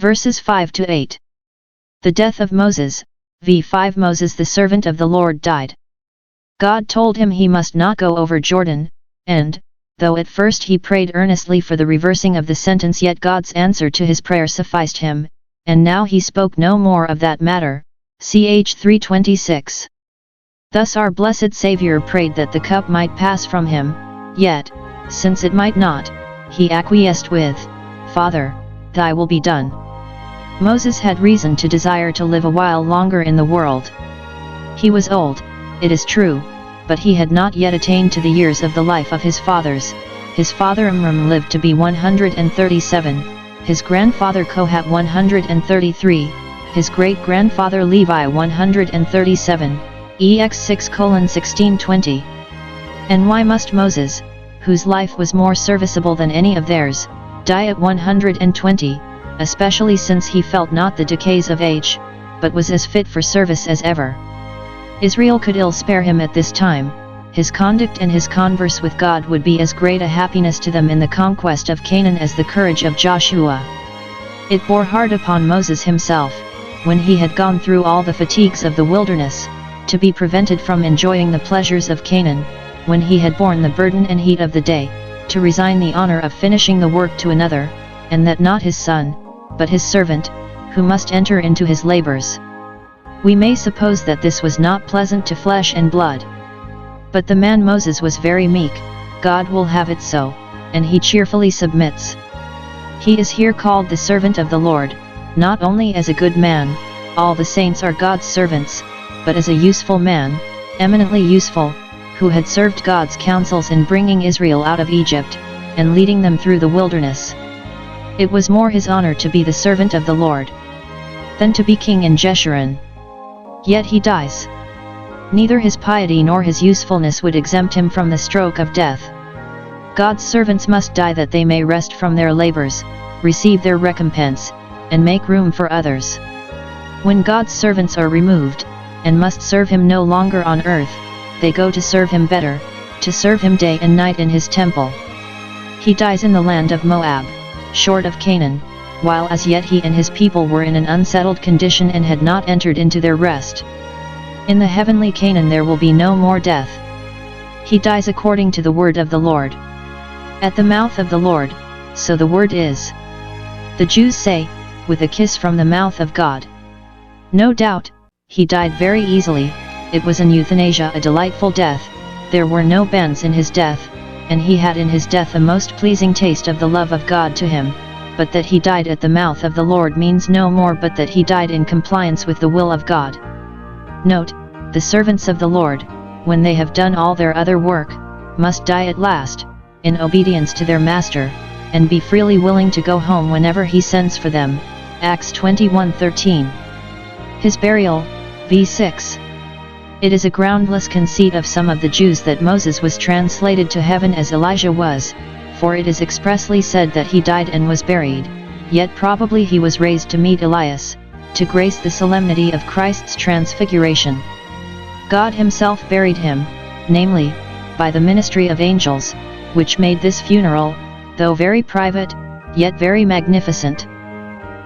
Verses 5 to 8. The death of Moses. v5 Moses the servant of the Lord died. God told him he must not go over Jordan, and, though at first he prayed earnestly for the reversing of the sentence, yet God's answer to his prayer sufficed him, and now he spoke no more of that matter. Ch 3:26. Thus our blessed Saviour prayed that the cup might pass from him, yet, since it might not, he acquiesced with, Father, thy will be done. Moses had reason to desire to live a while longer in the world. He was old, it is true, but he had not yet attained to the years of the life of his fathers. His father Amram lived to be 137, his grandfather Kohat 133, his great-grandfather Levi 137, ex 6:16-20. And why must Moses, whose life was more serviceable than any of theirs, die at 120, especially since he felt not the decays of age, but was as fit for service as ever? Israel could ill spare him at this time. His conduct and his converse with God would be as great a happiness to them in the conquest of Canaan as the courage of Joshua. It bore hard upon Moses himself, when he had gone through all the fatigues of the wilderness, to be prevented from enjoying the pleasures of Canaan, when he had borne the burden and heat of the day, to resign the honor of finishing the work to another, and that not his son, but his servant, who must enter into his labors. We may suppose that this was not pleasant to flesh and blood. But the man Moses was very meek. God will have it so, and he cheerfully submits. He is here called the servant of the Lord, not only as a good man, all the saints are God's servants, but as a useful man, eminently useful, who had served God's counsels in bringing Israel out of Egypt, and leading them through the wilderness. It was more his honor to be the servant of the Lord, than to be king in Jeshurun. Yet he dies. Neither his piety nor his usefulness would exempt him from the stroke of death. God's servants must die that they may rest from their labors, receive their recompense, and make room for others. When God's servants are removed, and must serve him no longer on earth, they go to serve him better, to serve him day and night in his temple. He dies in the land of Moab, short of Canaan, while as yet he and his people were in an unsettled condition and had not entered into their rest. In the heavenly Canaan there will be no more death. He dies according to the word of the Lord. At the mouth of the Lord, so the word is. The Jews say, with a kiss from the mouth of God. No doubt, he died very easily. It was an euthanasia, a delightful death. There were no bends in his death, and he had in his death a most pleasing taste of the love of God to him. But that he died at the mouth of the Lord means no more but that he died in compliance with the will of God. Note, the servants of the Lord, when they have done all their other work, must die at last, in obedience to their master, and be freely willing to go home whenever he sends for them. Acts 21:13. His burial, v6. It is a groundless conceit of some of the Jews that Moses was translated to heaven as Elijah was, for it is expressly said that he died and was buried, yet probably he was raised to meet Elias, to grace the solemnity of Christ's transfiguration. God himself buried him, namely, by the ministry of angels, which made this funeral, though very private, yet very magnificent.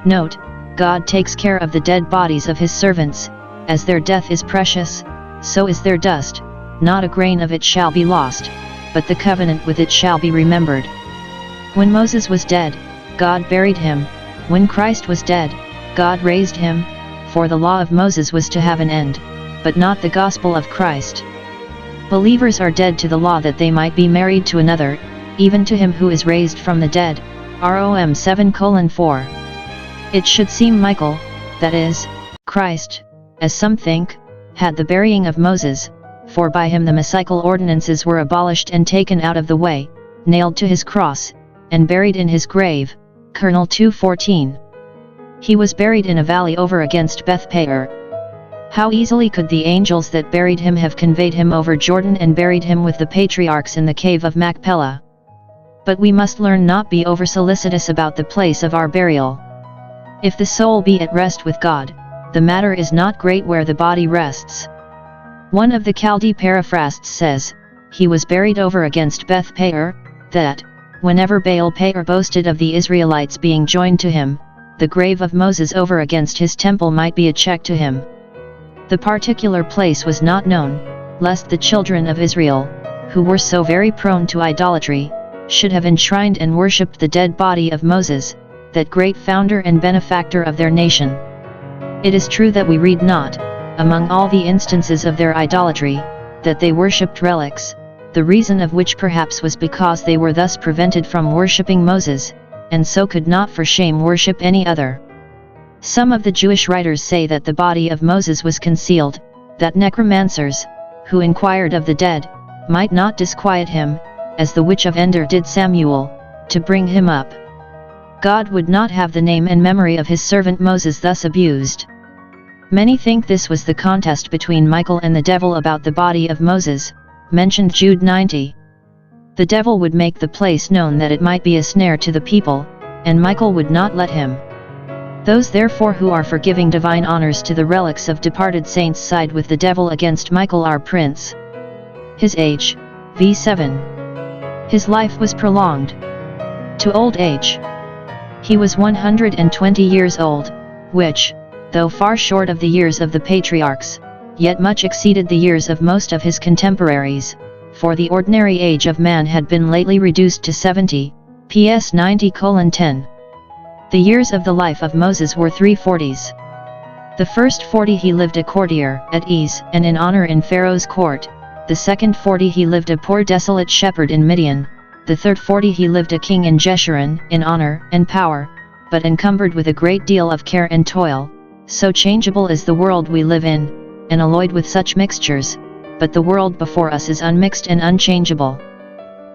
Note, God takes care of the dead bodies of his servants, as their death is precious, so is their dust, not a grain of it shall be lost, but the covenant with it shall be remembered. When Moses was dead, God buried him. When Christ was dead, God raised him, for the law of Moses was to have an end, but not the gospel of Christ. Believers are dead to the law that they might be married to another, even to him who is raised from the dead. Rom 7:4. It should seem Michael, that is, Christ, as some think, had the burying of Moses, for by him the Mosaical ordinances were abolished and taken out of the way, nailed to his cross, and buried in his grave. Colonel 2:14. He was buried in a valley over against Beth-peor. How easily could the angels that buried him have conveyed him over Jordan and buried him with the patriarchs in the cave of Machpelah? But we must learn not be over-solicitous about the place of our burial. If the soul be at rest with God, the matter is not great where the body rests. One of the Chaldee paraphrasts says, he was buried over against Beth-peor, that, whenever Baal-peor boasted of the Israelites being joined to him, the grave of Moses over against his temple might be a check to him. The particular place was not known, lest the children of Israel, who were so very prone to idolatry, should have enshrined and worshipped the dead body of Moses, that great founder and benefactor of their nation. It is true that we read not, among all the instances of their idolatry, that they worshipped relics, the reason of which perhaps was because they were thus prevented from worshipping Moses, and so could not for shame worship any other. Some of the Jewish writers say that the body of Moses was concealed, that necromancers, who inquired of the dead, might not disquiet him, as the witch of Endor did Samuel, to bring him up. God would not have the name and memory of his servant Moses thus abused. Many think this was the contest between Michael and the devil about the body of Moses, mentioned Jude 90. The devil would make the place known that it might be a snare to the people, and Michael would not let him. Those therefore who are for giving divine honors to the relics of departed saints side with the devil against Michael our prince. His age, v. His life was prolonged to old age. He was 120 years old, which, though far short of the years of the patriarchs, yet much exceeded the years of most of his contemporaries, for the ordinary age of man had been lately reduced to 70, ps 90:10. The years of the life of Moses were 340s. The first 40 he lived a courtier, at ease and in honor in Pharaoh's court, the second 40 he lived a poor desolate shepherd in Midian, the third 40 he lived a king in Jeshurun, in honor and power, but encumbered with a great deal of care and toil, so changeable is the world we live in, and alloyed with such mixtures, but the world before us is unmixed and unchangeable.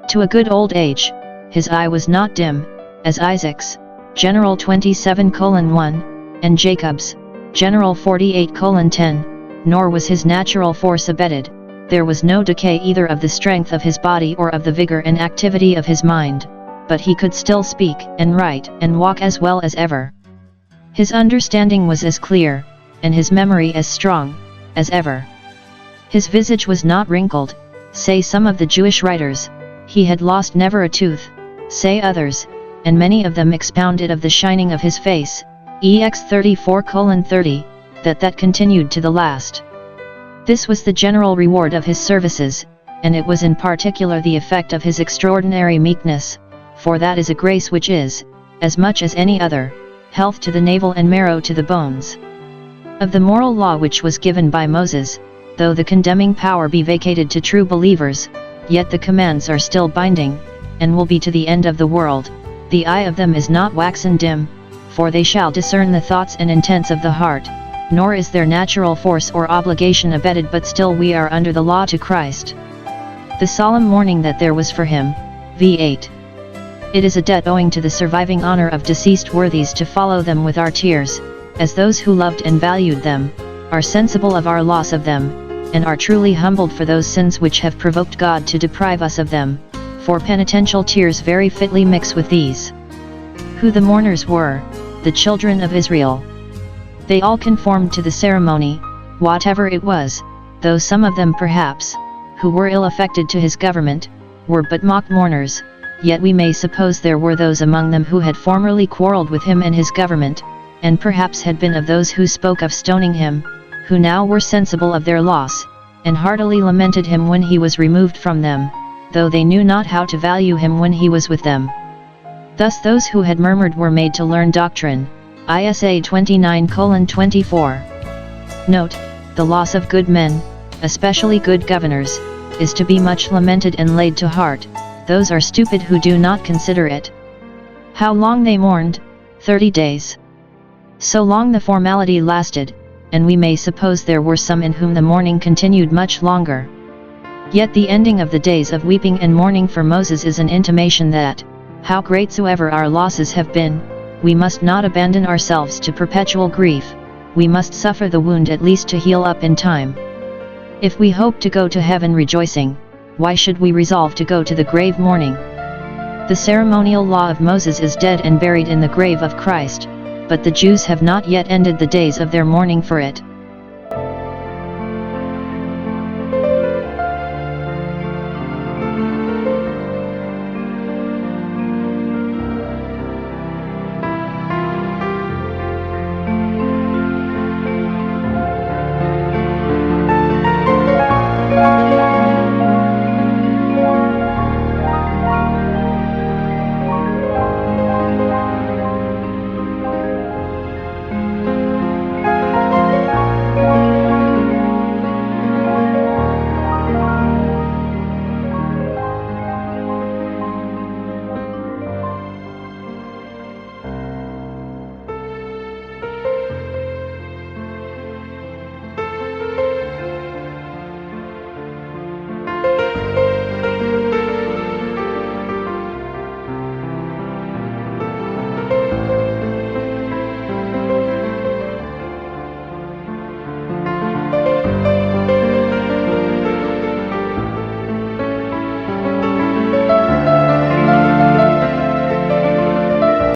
To a good old age, his eye was not dim, as Isaac's, General 27:1, and Jacob's, General 48:10, nor was his natural force abated. There was no decay either of the strength of his body or of the vigor and activity of his mind, but he could still speak and write and walk as well as ever. His understanding was as clear, and his memory as strong, as ever. His visage was not wrinkled, say some of the Jewish writers, he had lost never a tooth, say others, and many of them expounded of the shining of his face, ex 34:30, that continued to the last. This was the general reward of his services, and it was in particular the effect of his extraordinary meekness, for that is a grace which is, as much as any other, health to the navel and marrow to the bones. Of the moral law which was given by Moses, though the condemning power be vacated to true believers, yet the commands are still binding, and will be to the end of the world. The eye of them is not waxen dim, for they shall discern the thoughts and intents of the heart, nor is their natural force or obligation abated, but still we are under the law to Christ. The solemn mourning that there was for him, v8. It is a debt owing to the surviving honor of deceased worthies to follow them with our tears, as those who loved and valued them, are sensible of our loss of them, and are truly humbled for those sins which have provoked God to deprive us of them, for penitential tears very fitly mix with these. Who the mourners were, the children of Israel. They all conformed to the ceremony, whatever it was, though some of them perhaps, who were ill affected to his government, were but mock mourners, yet we may suppose there were those among them who had formerly quarrelled with him and his government, and perhaps had been of those who spoke of stoning him, who now were sensible of their loss, and heartily lamented him when he was removed from them, though they knew not how to value him when he was with them. Thus those who had murmured were made to learn doctrine, Isa 29:24. Note, the loss of good men, especially good governors, is to be much lamented and laid to heart. Those are stupid who do not consider it. How long they mourned? 30 days. So long the formality lasted, and we may suppose there were some in whom the mourning continued much longer. Yet the ending of the days of weeping and mourning for Moses is an intimation that, how great soever our losses have been, we must not abandon ourselves to perpetual grief, we must suffer the wound at least to heal up in time. If we hope to go to heaven rejoicing, why should we resolve to go to the grave mourning? The ceremonial law of Moses is dead and buried in the grave of Christ, but the Jews have not yet ended the days of their mourning for it.